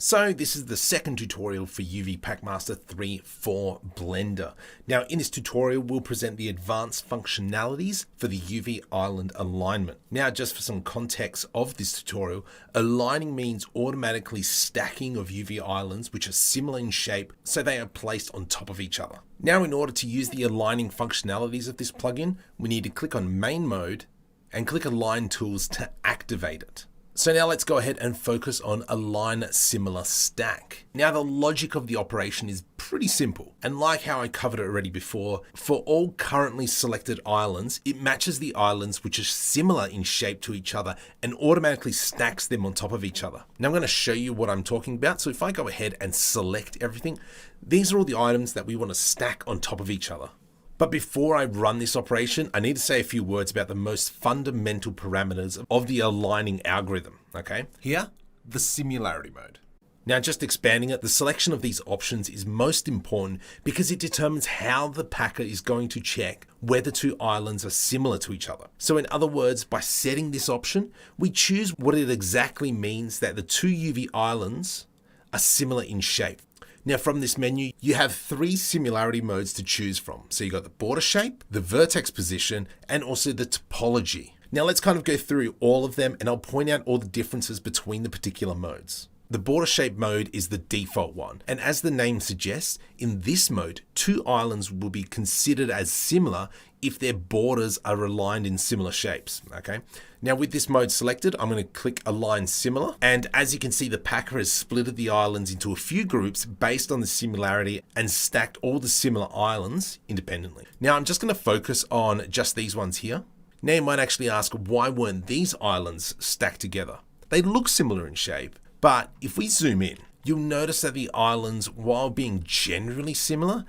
So this is the second tutorial for UVPackmaster 3 for Blender. Now in this tutorial we'll present the advanced functionalities for the UV island alignment. Now just for some context of this tutorial, aligning means automatically stacking of UV islands which are similar in shape so they are placed on top of each other. Now in order to use the aligning functionalities of this plugin, we need to click on main mode and click align tools to activate it. So now let's go ahead and focus on align similar stack. Now the logic of the operation is pretty simple, and like how I covered it already before, for all currently selected islands, it matches the islands which are similar in shape to each other and automatically stacks them on top of each other. Now I'm going to show you what I'm talking about. So if I go ahead and select everything, these are all the items that we want to stack on top of each other. But before I run this operation, I need to say a few words about the most fundamental parameters of the aligning algorithm, okay? Here, the similarity mode. Now just expanding it, the selection of these options is most important because it determines how the packer is going to check whether two islands are similar to each other. So in other words, by setting this option, we choose what it exactly means that the two UV islands are similar in shape. Now from this menu, you have three similarity modes to choose from. So you got the border shape, the vertex position, and also the topology. Now let's kind of go through all of them and I'll point out all the differences between the particular modes. The border shape mode is the default one. And as the name suggests, in this mode, two islands will be considered as similar if their borders are aligned in similar shapes, okay? Now with this mode selected, I'm going to click align similar. And as you can see, the packer has splitted the islands into a few groups based on the similarity and stacked all the similar islands independently. Now I'm just going to focus on just these ones here. Now you might actually ask, why weren't these islands stacked together? They look similar in shape, but if we zoom in, you'll notice that the islands, while being generally similar,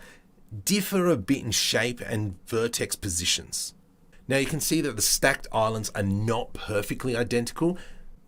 differ a bit in shape and vertex positions. Now you can see that the stacked islands are not perfectly identical,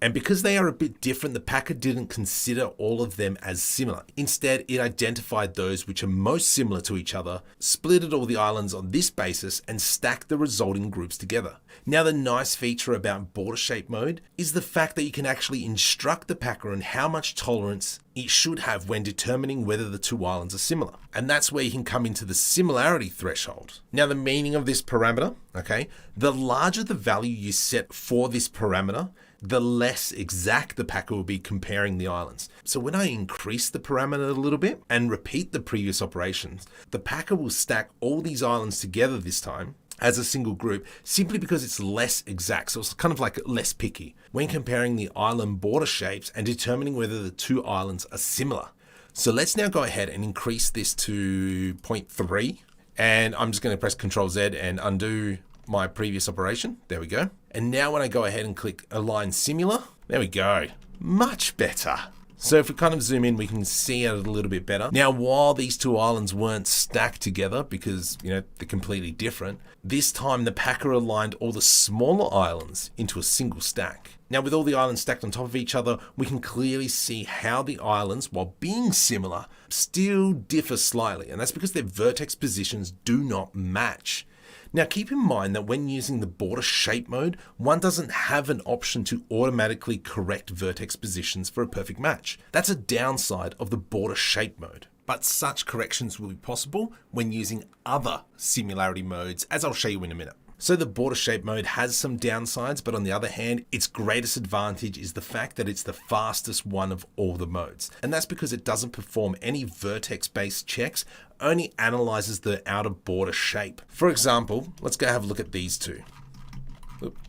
and because they are a bit different, the packer didn't consider all of them as similar. Instead, it identified those which are most similar to each other, splitted all the islands on this basis, and stacked the resulting groups together. Now the nice feature about border shape mode is the fact that you can actually instruct the packer on how much tolerance it should have when determining whether the two islands are similar. And that's where you can come into the similarity threshold. Now the meaning of this parameter, okay, the larger the value you set for this parameter, the less exact the packer will be comparing the islands. So when I increase the parameter a little bit and repeat the previous operations, the packer will stack all these islands together this time as a single group simply because it's less exact. So it's kind of like less picky when comparing the island border shapes and determining whether the two islands are similar. So let's now go ahead and increase this to 0.3. And I'm just going to press Ctrl Z and undo my previous operation. There we go. And now when I go ahead and click align similar, there we go. Much better. So if we kind of zoom in, we can see it a little bit better. Now, while these two islands weren't stacked together because, they're completely different, this time the packer aligned all the smaller islands into a single stack. Now, with all the islands stacked on top of each other, we can clearly see how the islands, while being similar, still differ slightly. And that's because their vertex positions do not match. Now keep in mind that when using the border shape mode, one doesn't have an option to automatically correct vertex positions for a perfect match. That's a downside of the border shape mode. But such corrections will be possible when using other similarity modes, as I'll show you in a minute. So the border shape mode has some downsides, but on the other hand, its greatest advantage is the fact that it's the fastest one of all the modes. And that's because it doesn't perform any vertex-based checks, only analyzes the outer border shape. For example, let's go have a look at these two.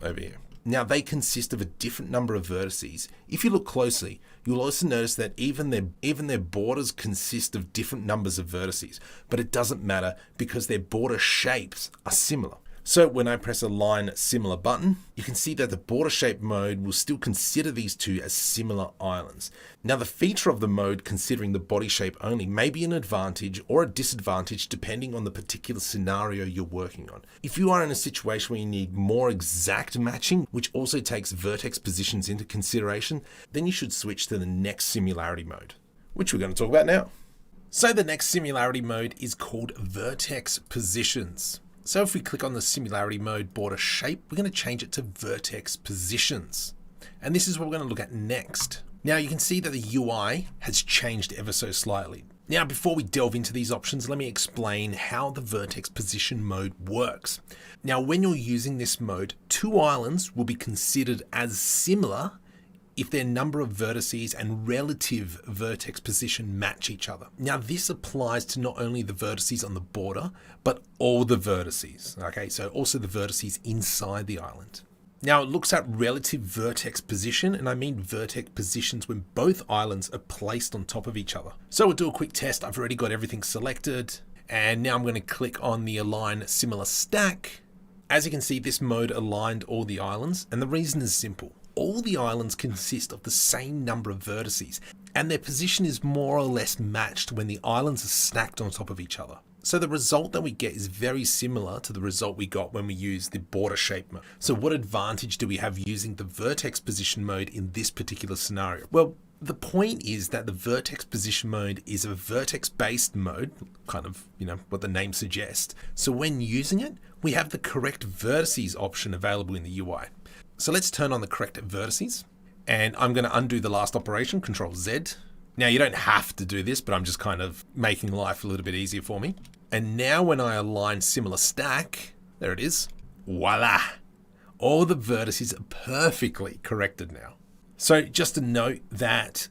Over here. Now they consist of a different number of vertices. If you look closely, you'll also notice that even their borders consist of different numbers of vertices, but it doesn't matter because their border shapes are similar. So when I press align similar button, you can see that the border shape mode will still consider these two as similar islands. Now the feature of the mode considering the body shape only may be an advantage or a disadvantage depending on the particular scenario you're working on. If you are in a situation where you need more exact matching, which also takes vertex positions into consideration, then you should switch to the next similarity mode, which we're going to talk about now. So the next similarity mode is called Vertex Positions. So if we click on the similarity mode border shape, we're going to change it to vertex positions. And this is what we're going to look at next. Now you can see that the UI has changed ever so slightly. Now before we delve into these options, let me explain how the Vertex Position mode works. Now when you're using this mode, two islands will be considered as similar if their number of vertices and relative vertex position match each other. Now this applies to not only the vertices on the border, but all the vertices, okay? So also the vertices inside the island. Now it looks at relative vertex position, and I mean vertex positions when both islands are placed on top of each other. So we'll do a quick test. I've already got everything selected, and now I'm going to click on the Align Similar Stack. As you can see, this mode aligned all the islands, and the reason is simple. All the islands consist of the same number of vertices, and their position is more or less matched when the islands are stacked on top of each other. So the result that we get is very similar to the result we got when we use the border shape mode. So what advantage do we have using the Vertex Position mode in this particular scenario? Well, the point is that the Vertex Position mode is a vertex-based mode, kind of, what the name suggests. So when using it, we have the correct vertices option available in the UI. So let's turn on the correct vertices, and I'm going to undo the last operation, Control Z. Now you don't have to do this, but I'm just kind of making life a little bit easier for me. And now when I align Similar Stack, there it is, voila! All the vertices are perfectly corrected now. So just to note that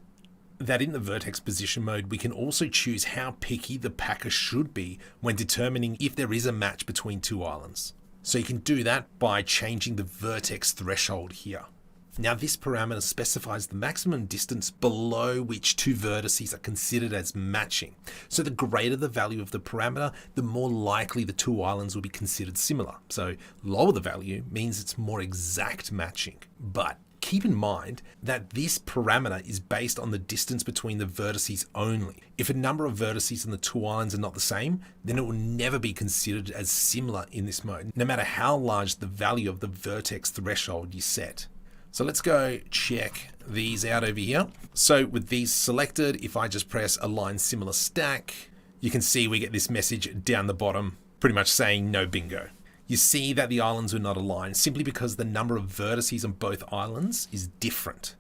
in the Vertex Position mode, we can also choose how picky the packer should be when determining if there is a match between two islands. So you can do that by changing the vertex threshold here. Now this parameter specifies the maximum distance below which two vertices are considered as matching. So the greater the value of the parameter, the more likely the two islands will be considered similar. So lower the value means it's more exact matching. But keep in mind that this parameter is based on the distance between the vertices only. If a number of vertices on the two islands are not the same, then it will never be considered as similar in this mode, no matter how large the value of the vertex threshold you set. So let's go check these out over here. So with these selected, if I just press Align Similar Stack, you can see we get this message down the bottom, pretty much saying no bingo. You see that the islands were not aligned simply because the number of vertices on both islands is different.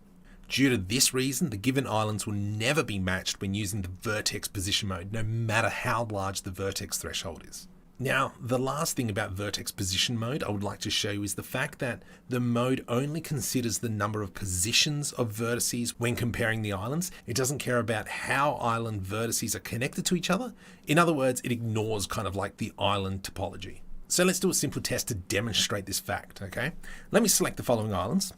Due to this reason, the given islands will never be matched when using the Vertex Position mode, no matter how large the vertex threshold is. Now, the last thing about Vertex Position mode I would like to show you is the fact that the mode only considers the number of positions of vertices when comparing the islands. It doesn't care about how island vertices are connected to each other. In other words, it ignores kind of like the island topology. So let's do a simple test to demonstrate this fact, okay? Let me select the following islands.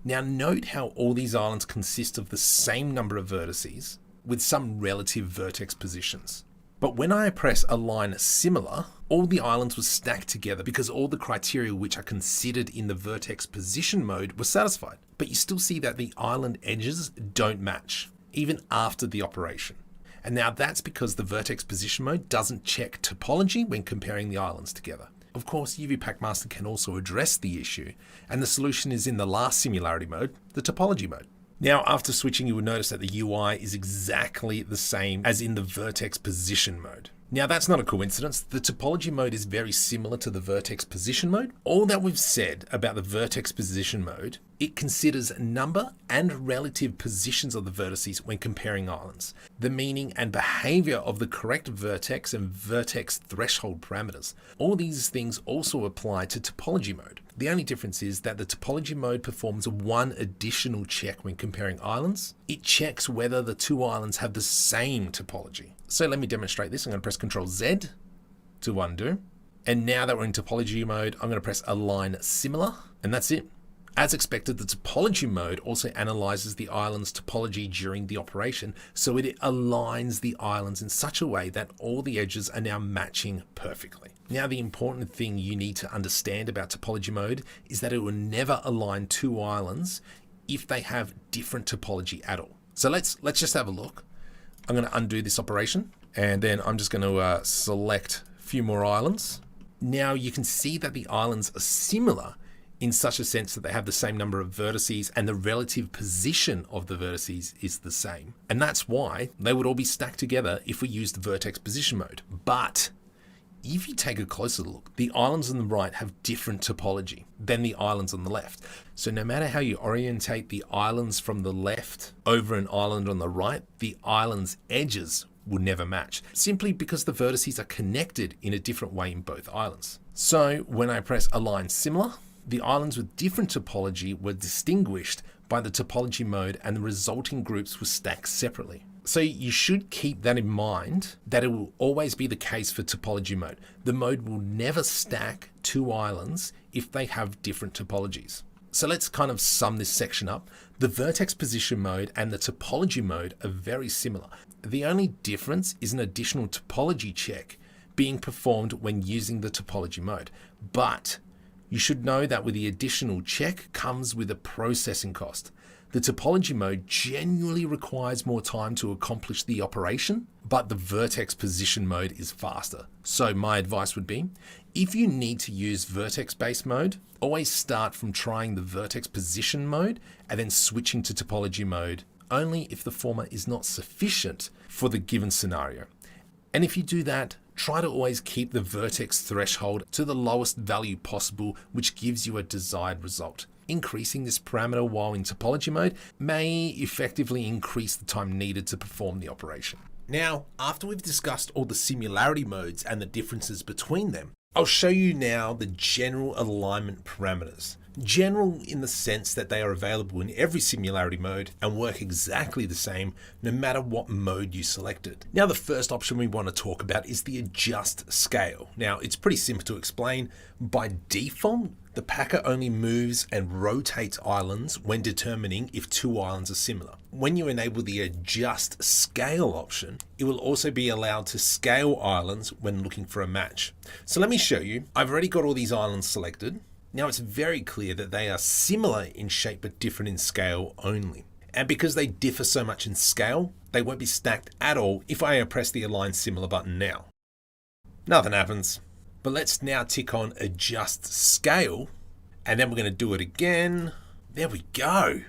Now note how all these islands consist of the same number of vertices with some relative vertex positions. But when I press Align Similar, all the islands were stacked together because all the criteria which are considered in the Vertex Position mode were satisfied. But you still see that the island edges don't match, even after the operation. And now that's because the Vertex Position mode doesn't check topology when comparing the islands together. Of course, UVPackmaster can also address the issue, and the solution is in the last Similarity mode, the Topology mode. Now, after switching, you will notice that the UI is exactly the same as in the Vertex Position mode. Now, that's not a coincidence. The Topology mode is very similar to the Vertex Position mode. All that we've said about the Vertex Position mode, it considers number and relative positions of the vertices when comparing islands, the meaning and behavior of the correct vertex and vertex threshold parameters. All these things also apply to Topology mode. The only difference is that the Topology mode performs one additional check when comparing islands. It checks whether the two islands have the same topology. So let me demonstrate this. I'm going to press Ctrl Z to undo. And now that we're in Topology mode, I'm going to press Align Similar, and that's it. As expected, the Topology mode also analyzes the island's topology during the operation, so it aligns the islands in such a way that all the edges are now matching perfectly. Now, the important thing you need to understand about Topology mode is that it will never align two islands if they have different topology at all. So let's just have a look. I'm going to undo this operation, and then I'm just going to select a few more islands. Now you can see that the islands are similar in such a sense that they have the same number of vertices and the relative position of the vertices is the same. And that's why they would all be stacked together if we used the Vertex Position mode. But if you take a closer look, the islands on the right have different topology than the islands on the left. So no matter how you orientate the islands from the left over an island on the right, the island's edges will never match, simply because the vertices are connected in a different way in both islands. So when I press Align Similar, the islands with different topology were distinguished by the topology mode and the resulting groups were stacked separately. So you should keep that in mind, that it will always be the case for topology mode. The mode will never stack two islands if they have different topologies. So let's kind of sum this section up. The vertex position mode and the topology mode are very similar. The only difference is an additional topology check being performed when using the topology mode. But you should know that with the additional check comes with a processing cost. The topology mode genuinely requires more time to accomplish the operation, but the vertex position mode is faster. So my advice would be, if you need to use vertex-based mode, always start from trying the vertex position mode and then switching to topology mode, only if the former is not sufficient for the given scenario. And if you do that, try to always keep the vertex threshold to the lowest value possible, which gives you a desired result. Increasing this parameter while in topology mode may effectively increase the time needed to perform the operation. Now, after we've discussed all the similarity modes and the differences between them, I'll show you now the general alignment parameters. General in the sense that they are available in every similarity mode and work exactly the same no matter what mode you selected. Now the first option we want to talk about is the adjust scale. Now it's pretty simple to explain. By default, the packer only moves and rotates islands when determining if two islands are similar. When you enable the adjust scale option, it will also be allowed to scale islands when looking for a match. So let me show you. I've already got all these islands selected. Now it's very clear that they are similar in shape but different in scale only. And because they differ so much in scale, they won't be stacked at all if I press the Align Similar button now. Nothing happens. But let's now tick on Adjust Scale, and then we're going to do it again. There we go.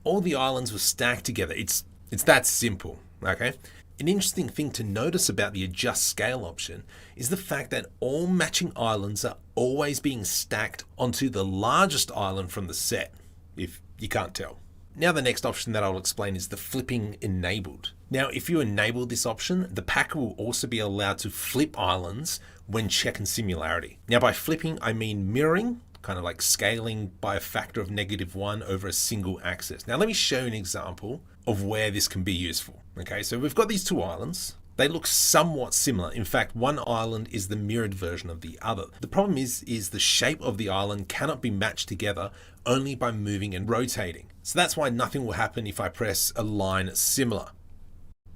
All the islands were stacked together. It's that simple, okay? An interesting thing to notice about the adjust scale option is the fact that all matching islands are always being stacked onto the largest island from the set, if you can't tell. Now the next option that I'll explain is the flipping enabled. Now if you enable this option, the packer will also be allowed to flip islands when checking similarity. Now by flipping, I mean mirroring, kind of like scaling by a factor of -1 over a single axis. Now let me show you an example of where this can be useful. Okay, so we've got these two islands. They look somewhat similar. In fact, one island is the mirrored version of the other. The problem is the shape of the island cannot be matched together only by moving and rotating. So that's why nothing will happen if I press Align Similar.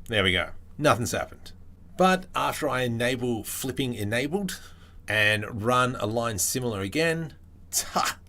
There we go. Nothing's happened. But after I enable flipping enabled and run Align Similar again,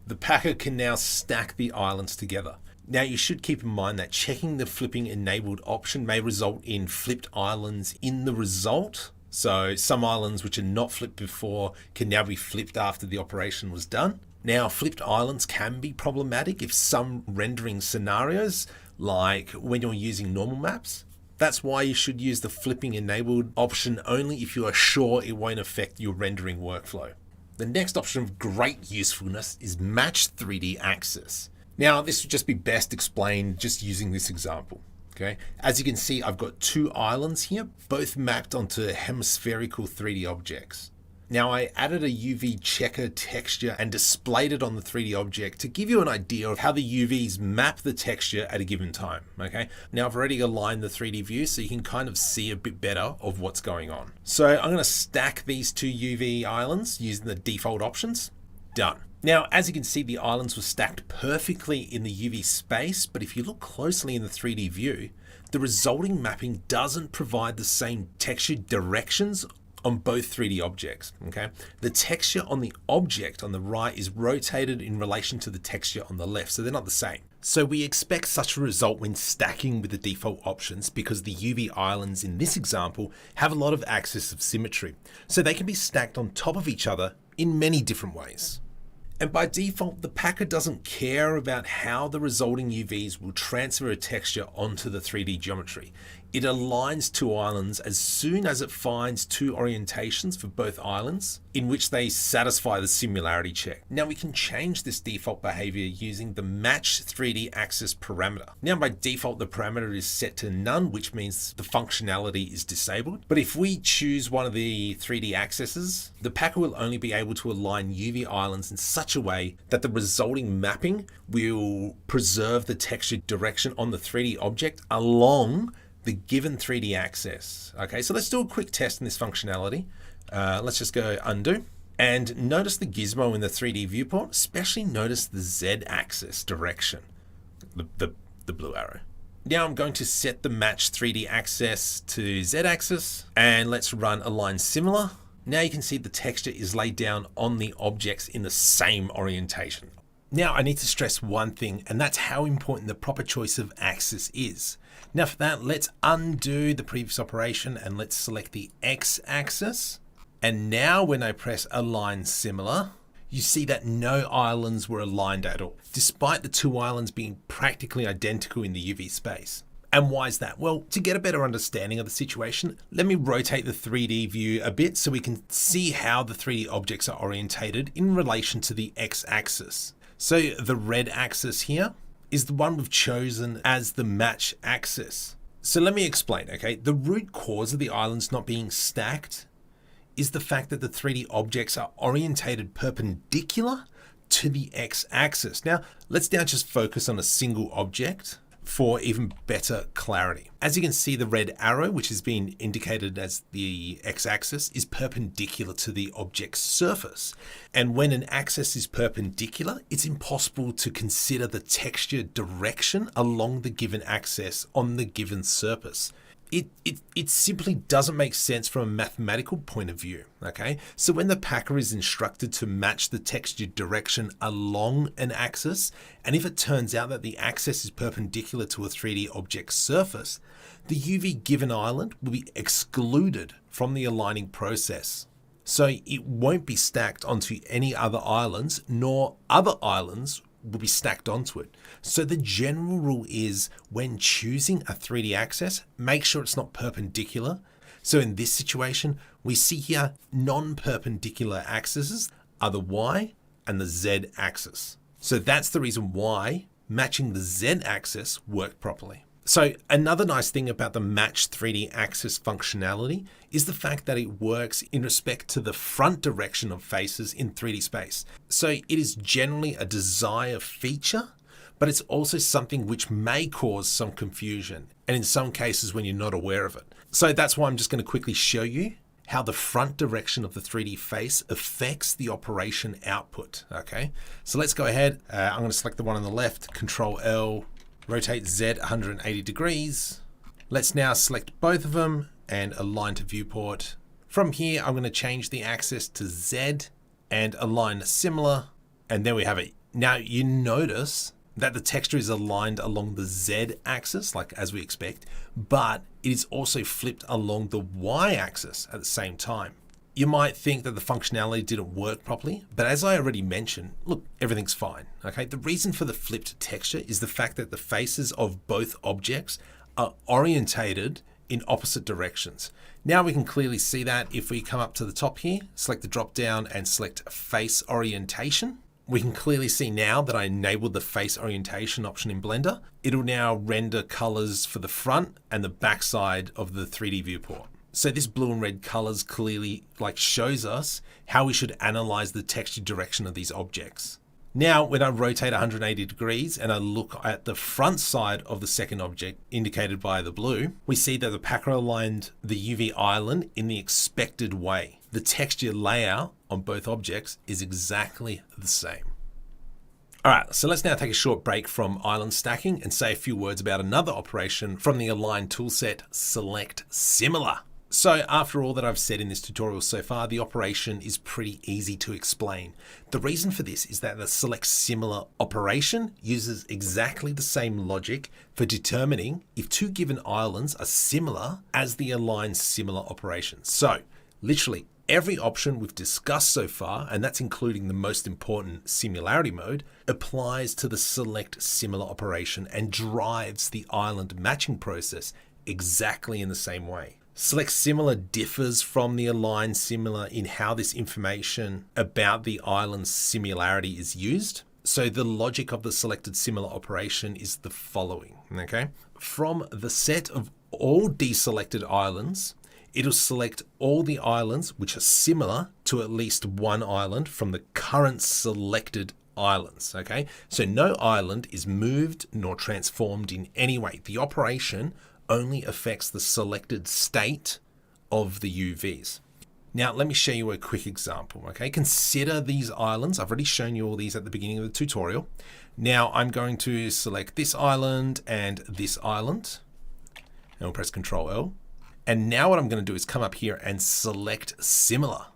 the packer can now stack the islands together. Now you should keep in mind that checking the flipping enabled option may result in flipped islands in the result. So some islands which are not flipped before can now be flipped after the operation was done. Now flipped islands can be problematic if some rendering scenarios, like when you're using normal maps. That's why you should use the flipping enabled option only if you are sure it won't affect your rendering workflow. The next option of great usefulness is Match 3D Axis. Now, this would just be best explained just using this example, okay? As you can see, I've got two islands here, both mapped onto hemispherical 3D objects. Now, I added a UV checker texture and displayed it on the 3D object to give you an idea of how the UVs map the texture at a given time, okay? Now, I've already aligned the 3D view so you can kind of see a bit better of what's going on. So I'm gonna stack these two UV islands using the default options. Done. Now, as you can see, the islands were stacked perfectly in the UV space, but if you look closely in the 3D view, the resulting mapping doesn't provide the same texture directions on both 3D objects, okay? The texture on the object on the right is rotated in relation to the texture on the left, so they're not the same. So we expect such a result when stacking with the default options because the UV islands in this example have a lot of axis of symmetry, so they can be stacked on top of each other in many different ways. And by default, the packer doesn't care about how the resulting UVs will transfer a texture onto the 3D geometry. It aligns two islands as soon as it finds two orientations for both islands in which they satisfy the similarity check. Now we can change this default behavior using the match 3D axis parameter. Now by default the parameter is set to none, which means the functionality is disabled. But if we choose one of the 3D axes, the packer will only be able to align UV islands in such a way that the resulting mapping will preserve the texture direction on the 3D object along the given 3D axis. Okay, so let's do a quick test in this functionality. Let's just go undo. And notice the gizmo in the 3D viewport, especially notice the Z-axis direction, the blue arrow. Now I'm going to set the match 3D axis to Z-axis, and let's run align similar. Now you can see the texture is laid down on the objects in the same orientation. Now I need to stress one thing, and that's how important the proper choice of axis is. Now for that, let's undo the previous operation and let's select the X-axis. And now when I press align similar, you see that no islands were aligned at all, despite the two islands being practically identical in the UV space. And why is that? Well, to get a better understanding of the situation, let me rotate the 3D view a bit so we can see how the 3D objects are orientated in relation to the X-axis. So the red axis here is the one we've chosen as the match axis. So let me explain, okay? The root cause of the islands not being stacked is the fact that the 3D objects are orientated perpendicular to the X-axis. Now, let's now just focus on a single object for even better clarity. As you can see, the red arrow, which has been indicated as the X-axis, is perpendicular to the object's surface. And when an axis is perpendicular, it's impossible to consider the texture direction along the given axis on the given surface. It simply doesn't make sense from a mathematical point of view, okay? So when the packer is instructed to match the texture direction along an axis, and if it turns out that the axis is perpendicular to a 3D object's surface, the UV given island will be excluded from the aligning process. So it won't be stacked onto any other islands, nor other islands will be stacked onto it. So the general rule is when choosing a 3D axis, make sure it's not perpendicular. So in this situation, we see here non-perpendicular axes are the Y and the Z axis. So that's the reason why matching the Z axis worked properly. So another nice thing about the match 3D axis functionality is the fact that it works in respect to the front direction of faces in 3D space. So it is generally a desired feature, but it's also something which may cause some confusion, and in some cases when you're not aware of it. So that's why I'm just going to quickly show you how the front direction of the 3D face affects the operation output. Okay, so let's go ahead. I'm going to select the one on the left, Control L, rotate Z 180 degrees. Let's now select both of them and align to viewport. From here, I'm going to change the axis to Z and align similar. And there we have it. Now you notice that the texture is aligned along the Z axis, like as we expect, but it is also flipped along the Y axis at the same time. You might think that the functionality didn't work properly, but as I already mentioned, look, everything's fine, okay? The reason for the flipped texture is the fact that the faces of both objects are orientated in opposite directions. Now we can clearly see that if we come up to the top here, select the drop down and select face orientation. We can clearly see now that I enabled the face orientation option in Blender. It'll now render colors for the front and the back side of the 3D viewport. So this blue and red colors clearly shows us how we should analyze the texture direction of these objects. Now, when I rotate 180 degrees and I look at the front side of the second object indicated by the blue, we see that the packer aligned the UV island in the expected way. The texture layout on both objects is exactly the same. All right, so let's now take a short break from island stacking and say a few words about another operation from the Align toolset, Select Similar. So after all that I've said in this tutorial so far, the operation is pretty easy to explain. The reason for this is that the Select Similar operation uses exactly the same logic for determining if two given islands are similar as the Align Similar operation. So literally every option we've discussed so far, and that's including the most important Similarity mode, applies to the Select Similar operation and drives the island matching process exactly in the same way. Select similar differs from the align similar in how this information about the island's similarity is used. So the logic of the selected similar operation is the following, okay? From the set of all deselected islands, it'll select all the islands which are similar to at least one island from the current selected islands, okay? So no island is moved nor transformed in any way. The operation only affects the selected state of the UVs. Now, let me show you a quick example, okay? Consider these islands. I've already shown you all these at the beginning of the tutorial. Now, I'm going to select this island and this island, and we'll press Control L. And now what I'm going to do is come up here and select similar.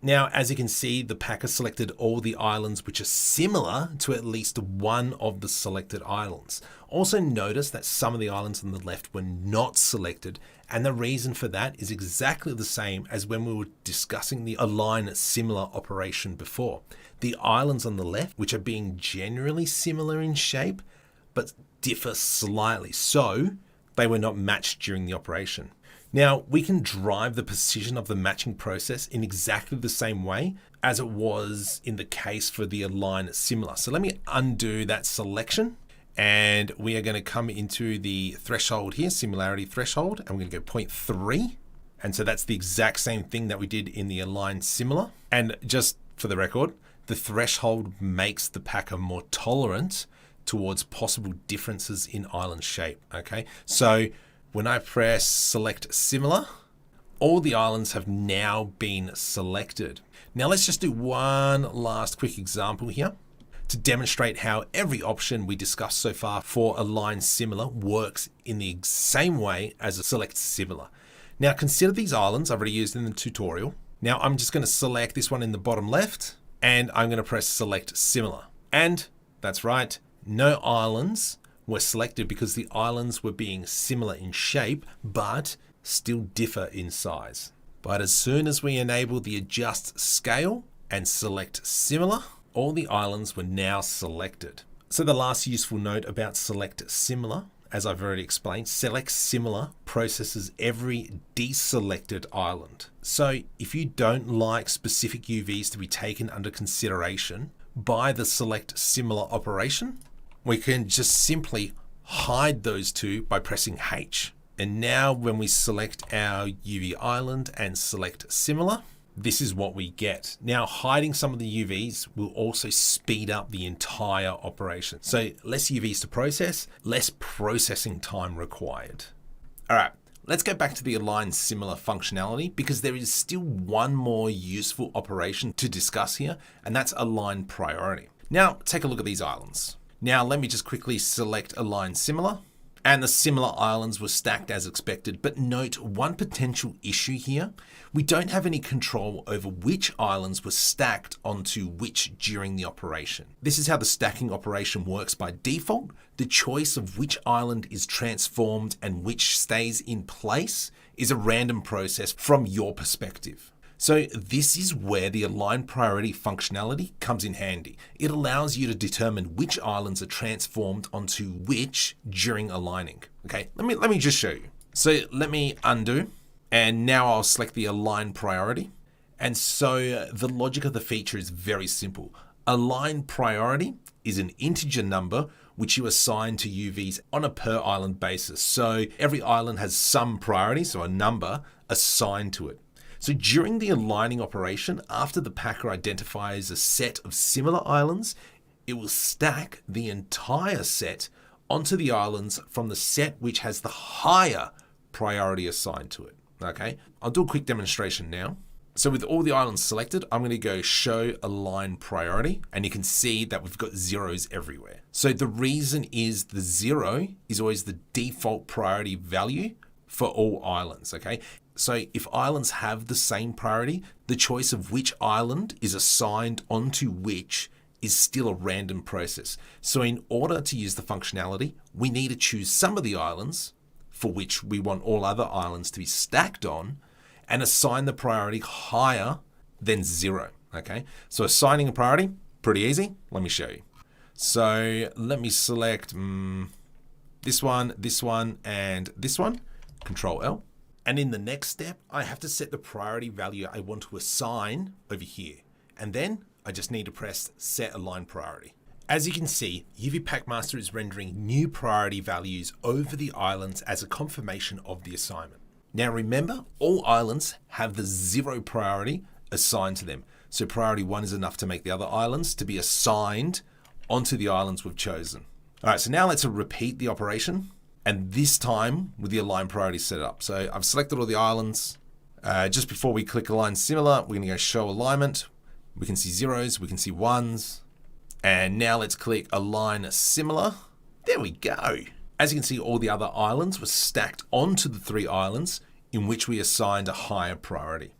Now, as you can see, the packer selected all the islands which are similar to at least one of the selected islands. Also notice that some of the islands on the left were not selected, and the reason for that is exactly the same as when we were discussing the align similar operation before. The islands on the left, which are being generally similar in shape, but differ slightly, so they were not matched during the operation. Now, we can drive the precision of the matching process in exactly the same way as it was in the case for the align similar. So let me undo that selection, and we are going to come into the threshold here, similarity threshold, and we're going to go 0.3. And so that's the exact same thing that we did in the align similar. And just for the record, the threshold makes the packer more tolerant towards possible differences in island shape, okay? So when I press select similar, all the islands have now been selected. Now let's just do one last quick example here to demonstrate how every option we discussed so far for align similar works in the same way as a select similar. Now consider these islands I've already used in the tutorial. Now I'm just going to select this one in the bottom left, and I'm going to press select similar. And that's right, no islands were selected because the islands were being similar in shape, but still differ in size. But as soon as we enable the adjust scale and select similar, all the islands were now selected. So the last useful note about select similar, as I've already explained, select similar processes every deselected island. So if you don't like specific UVs to be taken under consideration by the select similar operation, we can just simply hide those two by pressing H. And now when we select our UV island and select similar, this is what we get. Now hiding some of the UVs will also speed up the entire operation. So less UVs to process, less processing time required. All right, let's go back to the align similar functionality because there is still one more useful operation to discuss here, and that's align priority. Now take a look at these islands. Now let me just quickly select align similar, and the similar islands were stacked as expected, but note one potential issue here. We don't have any control over which islands were stacked onto which during the operation. This is how the stacking operation works by default. The choice of which island is transformed and which stays in place is a random process from your perspective. So this is where the align priority functionality comes in handy. It allows you to determine which islands are transformed onto which during aligning. Okay, let me just show you. So let me undo, and now I'll select the align priority. And so the logic of the feature is very simple. Align priority is an integer number which you assign to UVs on a per island basis. So every island has some priority, so a number assigned to it. So during the aligning operation, after the packer identifies a set of similar islands, it will stack the entire set onto the islands from the set which has the higher priority assigned to it. Okay, I'll do a quick demonstration now. So with all the islands selected, I'm going to go show align priority, and you can see that we've got zeros everywhere. So the reason is the 0 is always the default priority value for all islands, okay? So if islands have the same priority, the choice of which island is assigned onto which is still a random process. So in order to use the functionality, we need to choose some of the islands for which we want all other islands to be stacked on and assign the priority higher than 0, okay? So assigning a priority, pretty easy. Let me show you. So let me select this one, and this one. Control L. And in the next step, I have to set the priority value I want to assign over here. And then I just need to press Set Align Priority. As you can see, UVPackmaster is rendering new priority values over the islands as a confirmation of the assignment. Now remember, all islands have the 0 priority assigned to them. So priority 1 is enough to make the other islands to be assigned onto the islands we've chosen. All right, so now let's repeat the operation. And this time with the align priority set up. So I've selected all the islands. Just before we click align similar, we're gonna go show alignment. We can see zeros, we can see ones. And now let's click align similar. There we go. As you can see, all the other islands were stacked onto the 3 islands in which we assigned a higher priority.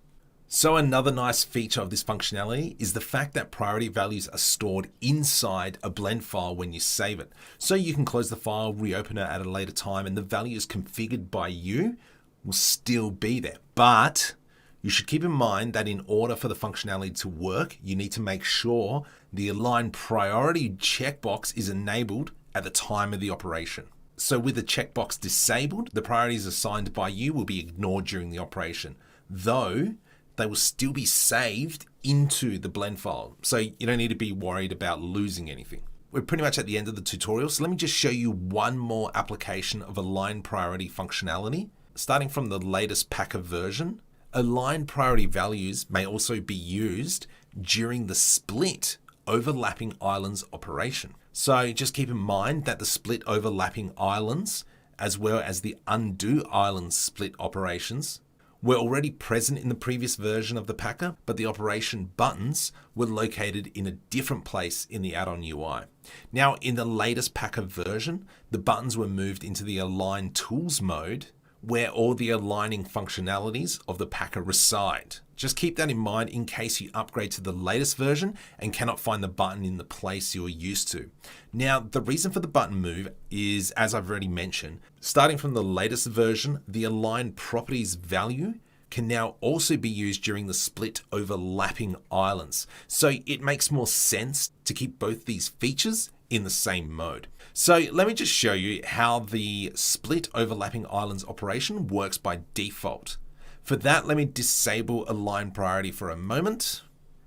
So another nice feature of this functionality is the fact that priority values are stored inside a blend file when you save it. So you can close the file, reopen it at a later time, and the values configured by you will still be there. But you should keep in mind that in order for the functionality to work, you need to make sure the align priority checkbox is enabled at the time of the operation. So with the checkbox disabled, the priorities assigned by you will be ignored during the operation, though they will still be saved into the blend file. So you don't need to be worried about losing anything. We're pretty much at the end of the tutorial, so let me just show you one more application of align priority functionality. Starting from the latest Packer version, align priority values may also be used during the split overlapping islands operation. So just keep in mind that the split overlapping islands, as well as the undo islands split operations, were already present in the previous version of the Packer, but the operation buttons were located in a different place in the add-on UI. Now, in the latest Packer version, the buttons were moved into the Align Tools mode, where all the aligning functionalities of the Packer reside. Just keep that in mind in case you upgrade to the latest version and cannot find the button in the place you're used to. Now, the reason for the button move is, as I've already mentioned, starting from the latest version, the align properties value can now also be used during the split overlapping islands. So it makes more sense to keep both these features in the same mode. So let me just show you how the split overlapping islands operation works by default. For that, let me disable align priority for a moment.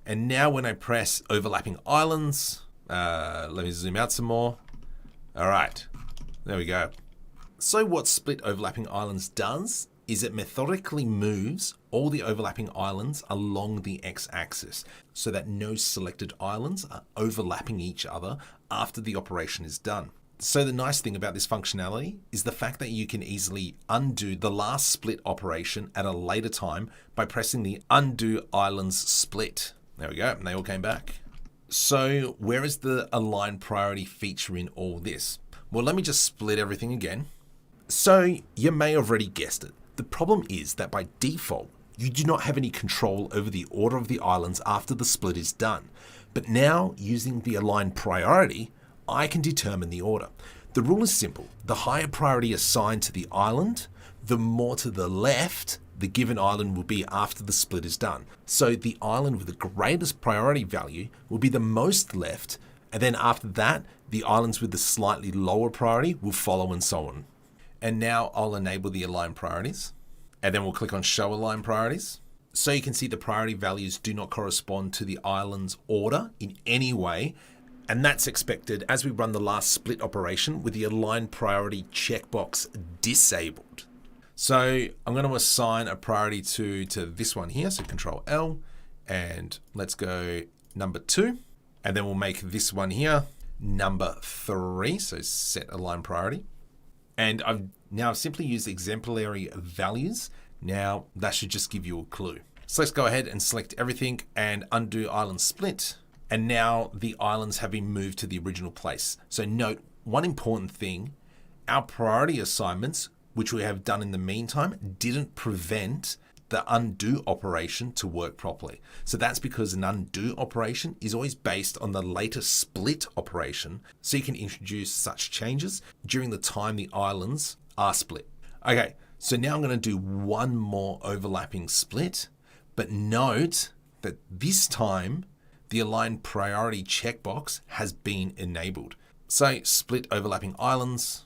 And now when I press overlapping islands, let me zoom out some more. All right, there we go. So what split overlapping islands does is it methodically moves all the overlapping islands along the x-axis so that no selected islands are overlapping each other after the operation is done. So the nice thing about this functionality is the fact that you can easily undo the last split operation at a later time by pressing the undo islands split. There we go, and they all came back. So where is the align priority feature in all this? Well, let me just split everything again. So you may have already guessed it. The problem is that by default, you do not have any control over the order of the islands after the split is done. But now, using the align priority, I can determine the order. The rule is simple. The higher priority assigned to the island, the more to the left the given island will be after the split is done. So the island with the greatest priority value will be the most left, and then after that, the islands with the slightly lower priority will follow, and so on. And now I'll enable the align priorities, and then we'll click on show align priorities. So you can see the priority values do not correspond to the island's order in any way, and that's expected as we run the last split operation with the align priority checkbox disabled. So I'm going to assign a priority to this one here, so Control L, and let's go number 2, and then we'll make this one here number 3, so set align priority. And I've now simply used exemplary values. Now that should just give you a clue. So let's go ahead and select everything and undo island split. And now the islands have been moved to the original place. So note one important thing, our priority assignments, which we have done in the meantime, didn't prevent the undo operation to work properly. So that's because an undo operation is always based on the latest split operation. So you can introduce such changes during the time the islands are split. Okay, so now I'm going to do one more overlapping split, but note that this time the align priority checkbox has been enabled. So split overlapping islands,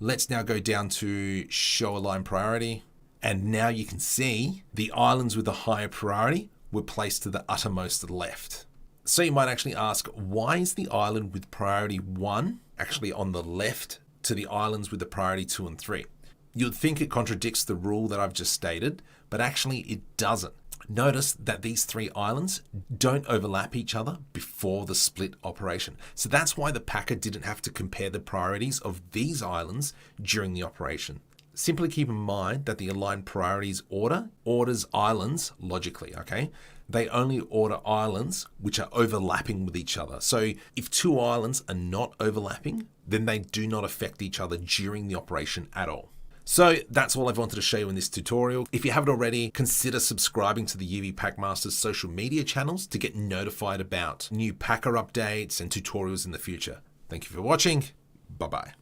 Let's now go down to show align priority. And now you can see the islands with the higher priority were placed to the uttermost left. So you might actually ask, why is the island with priority 1 actually on the left to the islands with the priority 2 and 3? You'd think it contradicts the rule that I've just stated, but actually it doesn't. Notice that these 3 islands don't overlap each other before the split operation. So that's why the packer didn't have to compare the priorities of these islands during the operation. Simply keep in mind that the align priorities order orders islands logically, okay? They only order islands which are overlapping with each other. So if 2 islands are not overlapping, then they do not affect each other during the operation at all. So that's all I've wanted to show you in this tutorial. If you haven't already, consider subscribing to the UVPackmaster's social media channels to get notified about new packer updates and tutorials in the future. Thank you for watching. Bye-bye.